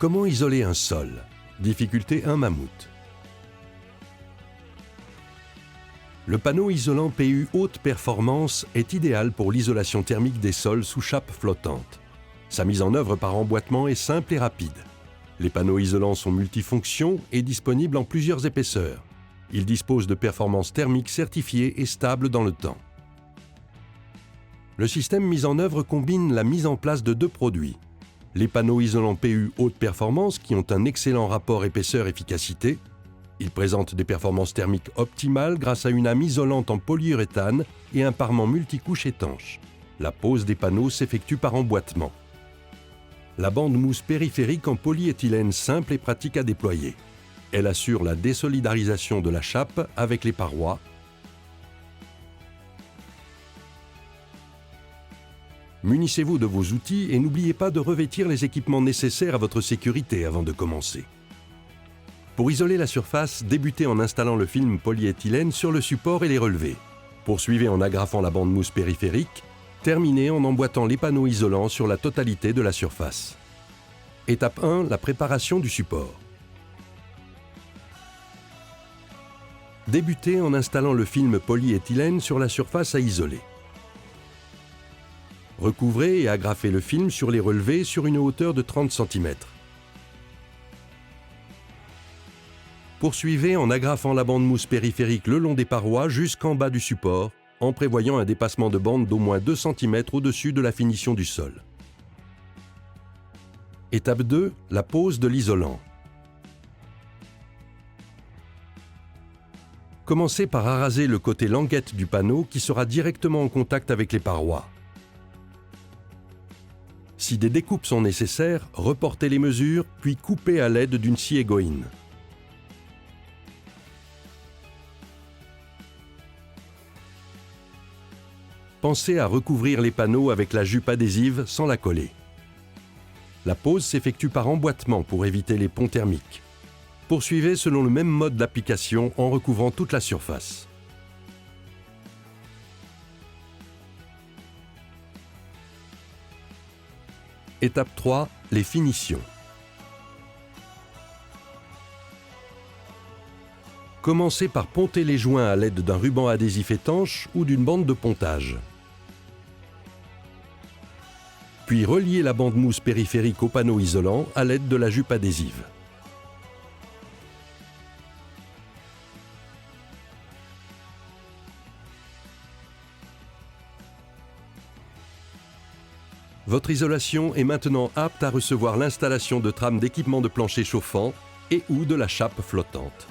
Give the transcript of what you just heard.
Comment isoler un sol? Difficulté 1 mammouth. Le panneau isolant PU haute performance est idéal pour l'isolation thermique des sols sous chape flottante. Sa mise en œuvre par emboîtement est simple et rapide. Les panneaux isolants sont multifonctions et disponibles en plusieurs épaisseurs. Ils disposent de performances thermiques certifiées et stables dans le temps. Le système mis en œuvre combine la mise en place de deux produits. Les panneaux isolants PU haute performance qui ont un excellent rapport épaisseur-efficacité. Ils présentent des performances thermiques optimales grâce à une âme isolante en polyuréthane et un parement multicouche étanche. La pose des panneaux s'effectue par emboîtement. La bande mousse périphérique en polyéthylène simple et pratique à déployer. Elle assure la désolidarisation de la chape avec les parois. Munissez-vous de vos outils et n'oubliez pas de revêtir les équipements nécessaires à votre sécurité avant de commencer. Pour isoler la surface, débutez en installant le film polyéthylène sur le support et les relevés. Poursuivez en agrafant la bande mousse périphérique. Terminez en emboîtant les panneaux isolants sur la totalité de la surface. Étape 1, la préparation du support. Débutez en installant le film polyéthylène sur la surface à isoler. Recouvrez et agrafez le film sur les relevés sur une hauteur de 30 cm. Poursuivez en agrafant la bande mousse périphérique le long des parois jusqu'en bas du support, en prévoyant un dépassement de bande d'au moins 2 cm au-dessus de la finition du sol. Étape 2, la pose de l'isolant. Commencez par araser le côté languette du panneau qui sera directement en contact avec les parois. Si des découpes sont nécessaires, reportez les mesures, puis coupez à l'aide d'une scie égoïne. Pensez à recouvrir les panneaux avec la jupe adhésive sans la coller. La pose s'effectue par emboîtement pour éviter les ponts thermiques. Poursuivez selon le même mode d'application en recouvrant toute la surface. Étape 3, les finitions. Commencez par ponter les joints à l'aide d'un ruban adhésif étanche ou d'une bande de pontage. Puis reliez la bande mousse périphérique au panneau isolant à l'aide de la jupe adhésive. Votre isolation est maintenant apte à recevoir l'installation de trames d'équipement de plancher chauffant et ou de la chape flottante.